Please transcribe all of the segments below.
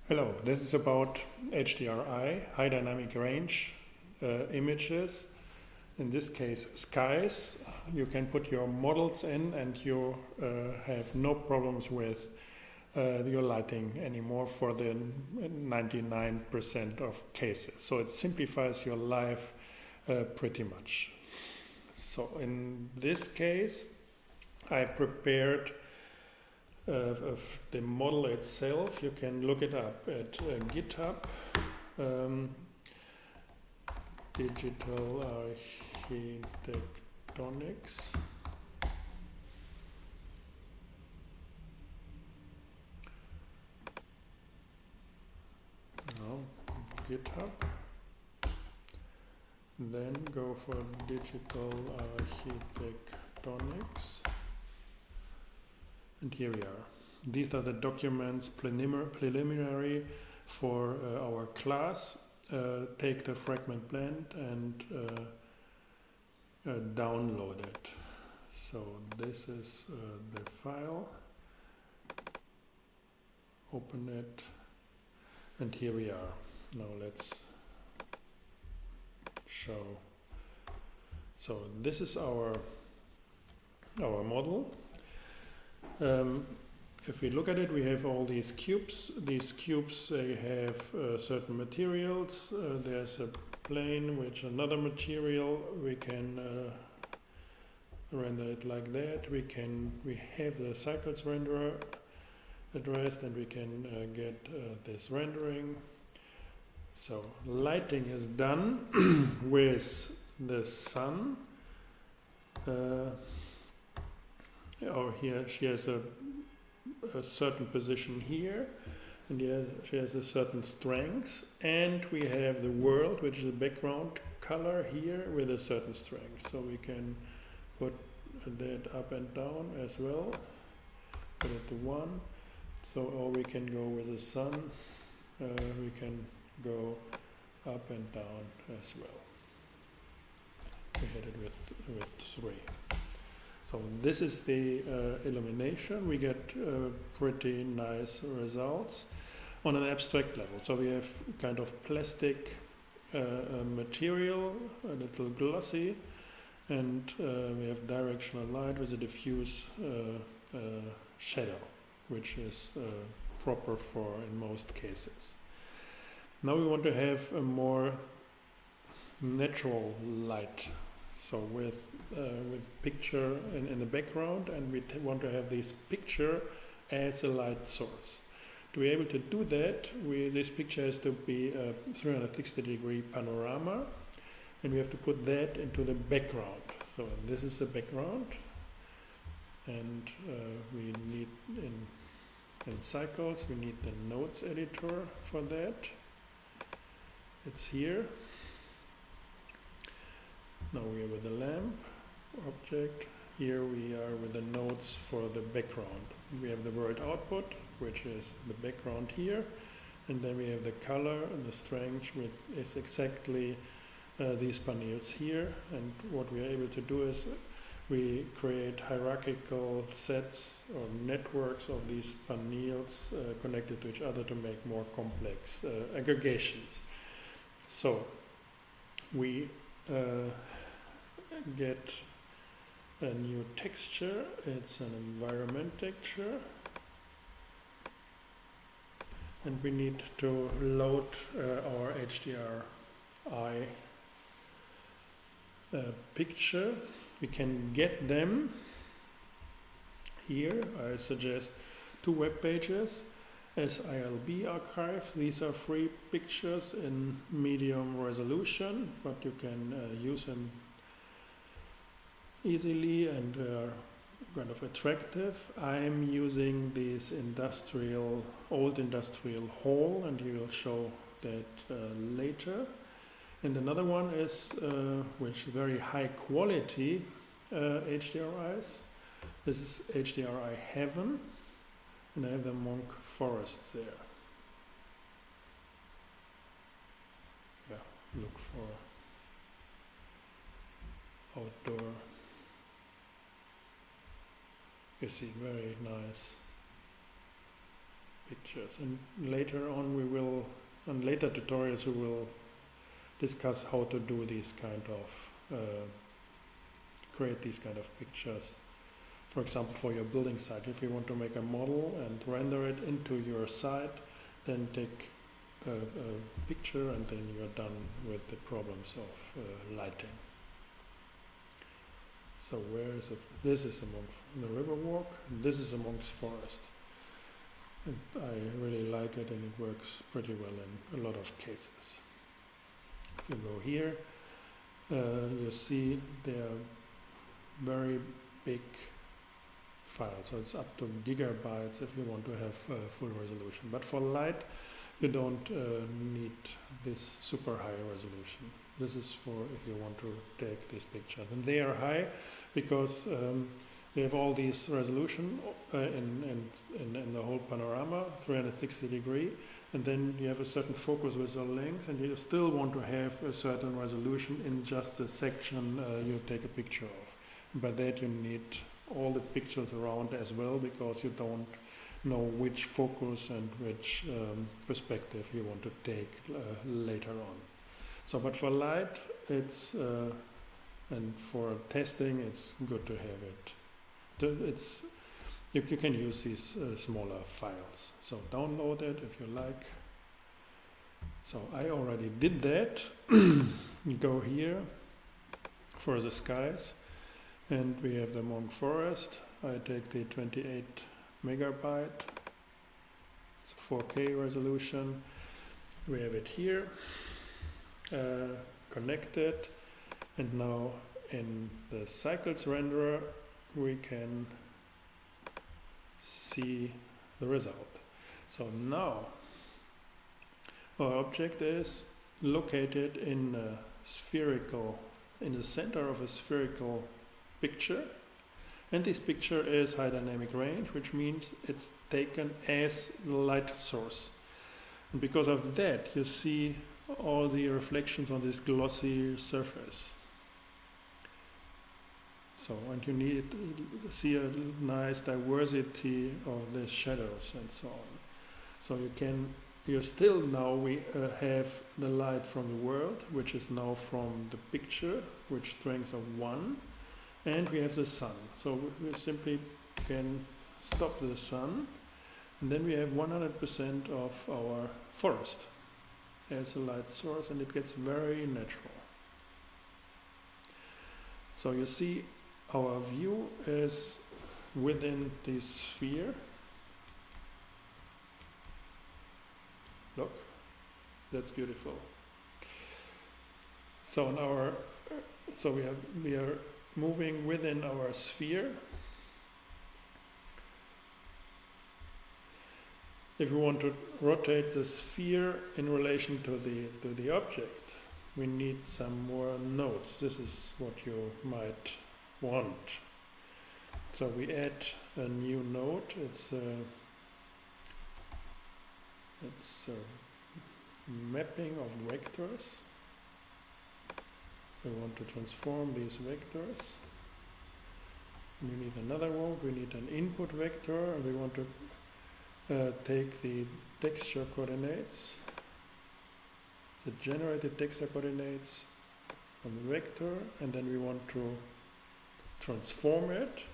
Hello, this is about HDRI, high dynamic range images. In this case, skies. You can put your models in and you have no problems with your lighting anymore for the 99% of cases. So it simplifies your life pretty much. So in this case, I prepared of the model itself. You can look it up at GitHub. Digital architectonics. No, GitHub. Then go for digital architectonics. And here we are. These are the documents preliminary for our class. Take the fragment blend and download it. So this is the file. Open it. And here we are. Now let's show. So this is our model. If we look at it, we have all these cubes. These cubes, they have certain materials. There's a plane which another material. We can render it like that. We have the cycles renderer addressed, and we can get this rendering. So lighting is done with the sun. Here she has a certain position here, and she has a certain strength, and we have the world, which is the background color here with a certain strength. So we can put that up and down as well, put it to 1. So, or we can go with the sun, we can go up and down as well. We had it with 3. So this is the illumination. We get pretty nice results on an abstract level. So we have kind of plastic material, a little glossy, and we have directional light with a diffuse shadow, which is proper for in most cases. Now we want to have a more natural light. So with picture in the background, and we want to have this picture as a light source. To be able to do that, this picture has to be a 360-degree panorama, and we have to put that into the background. So this is the background, and we need in cycles, we need the nodes editor for that. It's here. Now we are with the lamp object. Here we are with the nodes for the background. We have the word output, which is the background here, and then we have the color and the strength, which is exactly these panels here. And what we are able to do is we create hierarchical sets or networks of these panels connected to each other to make more complex aggregations. So we get a new texture. It's an environment texture, and we need to load our HDRI picture. We can get them here. I suggest 2 web pages. SILB archive. These are free pictures in medium resolution, but you can use them easily and are kind of attractive. I'm using this old industrial hall, and you will show that later. And another one is which very high quality HDRIs. This is HDRI Heaven, and I have the monk forests there. Yeah, look for outdoor. You see, very nice pictures. And later on we will, on later tutorials we will discuss how to do these kind of, create these kind of pictures. For example, for your building site, if you want to make a model and render it into your site, then take a picture and then you're done with the problems of lighting. So where is it? This is among the river walk, and this is amongst forest. And I really like it, and it works pretty well in a lot of cases. If you go here, you see they are very big files, so it's up to gigabytes if you want to have full resolution. But for light, you don't need this super high resolution. This is for if you want to take these pictures. And they are high because they have all these resolution in the whole panorama, 360 degree, and then you have a certain focus with the lens, and you still want to have a certain resolution in just the section you take a picture of. And by that you need all the pixels around as well, because you don't know which focus and which perspective you want to take later on. So, but for light, it's and for testing, it's good to have it. It's you can use these smaller files. So download it if you like. So I already did that. Go here for the skies, and we have the Monk Forest. I take the 28 megabyte. It's a 4K resolution. We have it here. Connected, and now in the cycles renderer we can see the result. So now our object is located in the center of a spherical picture, and this picture is high dynamic range, which means it's taken as the light source, and because of that you see all the reflections on this glossy surface. So, and you need to see a nice diversity of the shadows and so on. So we have the light from the world, which is now from the picture, which strength of 1, and we have the sun. So we simply can stop the sun, and then we have 100% of our forest as a light source, and it gets very natural. So you see our view is within this sphere. Look, that's beautiful. So we are moving within our sphere. If we want to rotate the sphere in relation to the object, we need some more nodes. This is what you might want. So we add a new node. It's a mapping of vectors. So we want to transform these vectors. And we need another one. We need an input vector, and we want to take the texture coordinates, the generated texture coordinates from the vector, and then we want to transform it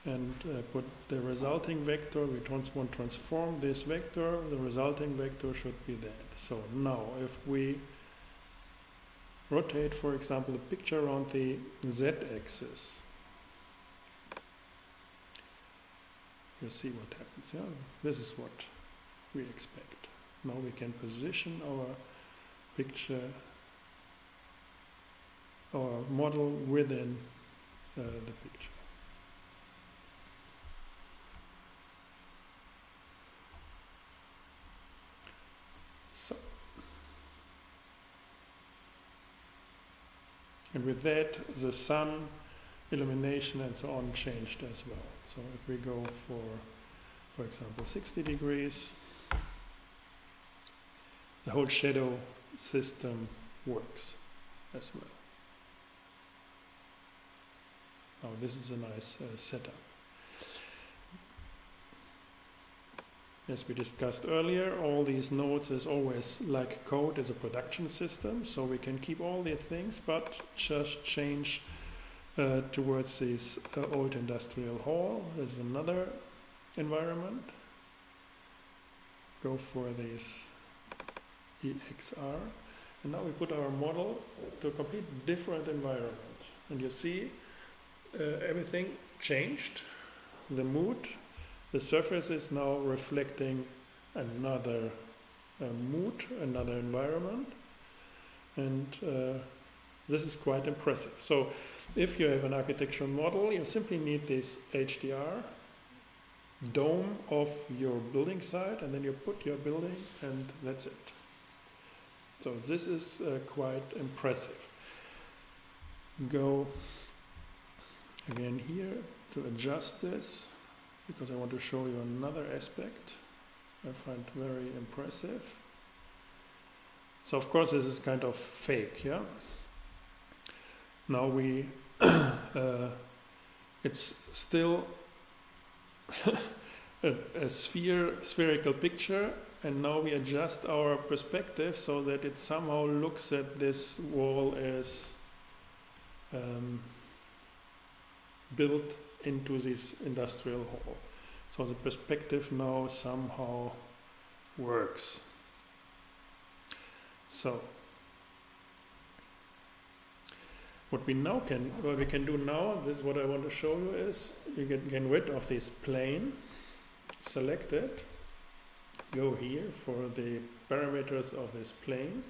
and put the resulting vector. We want to transform this vector. The resulting vector should be that. So now if we rotate, for example, the picture on the z-axis, you see what happens. Yeah, this is what we expect. Now we can position our picture, our model within the picture. So, and with that, the sun illumination and so on changed as well. So if we go for example, 60 degrees, the whole shadow system works as well. Now this is a nice setup. As we discussed earlier, all these nodes is always like code is a production system, so we can keep all the things but just change towards this old industrial hall. There's another environment. Go for this EXR. And now we put our model to a complete different environment. And you see everything changed. The mood, the surface is now reflecting another mood, another environment. And this is quite impressive. So if you have an architectural model, you simply need this HDR dome of your building site, and then you put your building, and that's it. So this is quite impressive. Go again here to adjust this, because I want to show you another aspect I find very impressive. So of course this is kind of fake, yeah? Now we, it's still a spherical picture, and now we adjust our perspective so that it somehow looks at this wall as built into this industrial hall. So the perspective now somehow works. So what we can do now, this is what I want to show you, is you get rid of this plane, select it, go here for the parameters of this plane,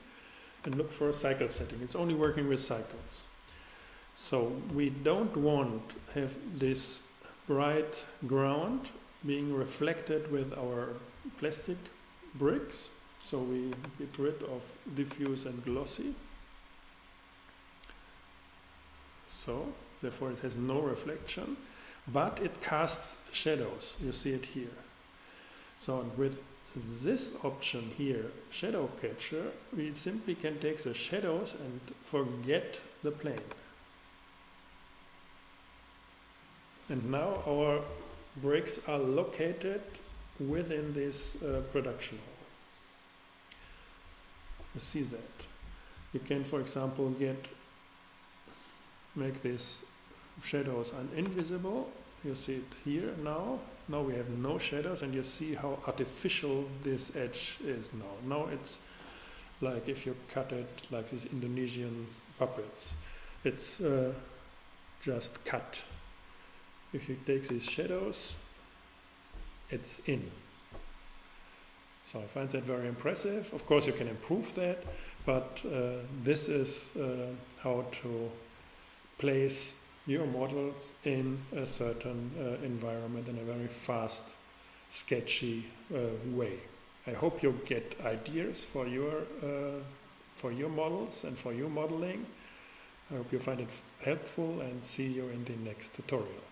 and look for a cycle setting. It's only working with cycles. So we don't want to have this bright ground being reflected with our plastic bricks. So we get rid of diffuse and glossy. So therefore it has no reflection, but it casts shadows. You see it here. So with this option here, shadow catcher, we simply can take the shadows and forget the plane. And now our bricks are located within this production hall. You see that. You can, for example, make these shadows invisible. You see it here now. Now we have no shadows, and you see how artificial this edge is now. Now it's like if you cut it like these Indonesian puppets. It's just cut. If you take these shadows, it's in. So I find that very impressive. Of course you can improve that, but this is how to place your models in a certain environment in a very fast, sketchy way. I hope you get ideas for your models and for your modeling. I hope you find it helpful, and see you in the next tutorial.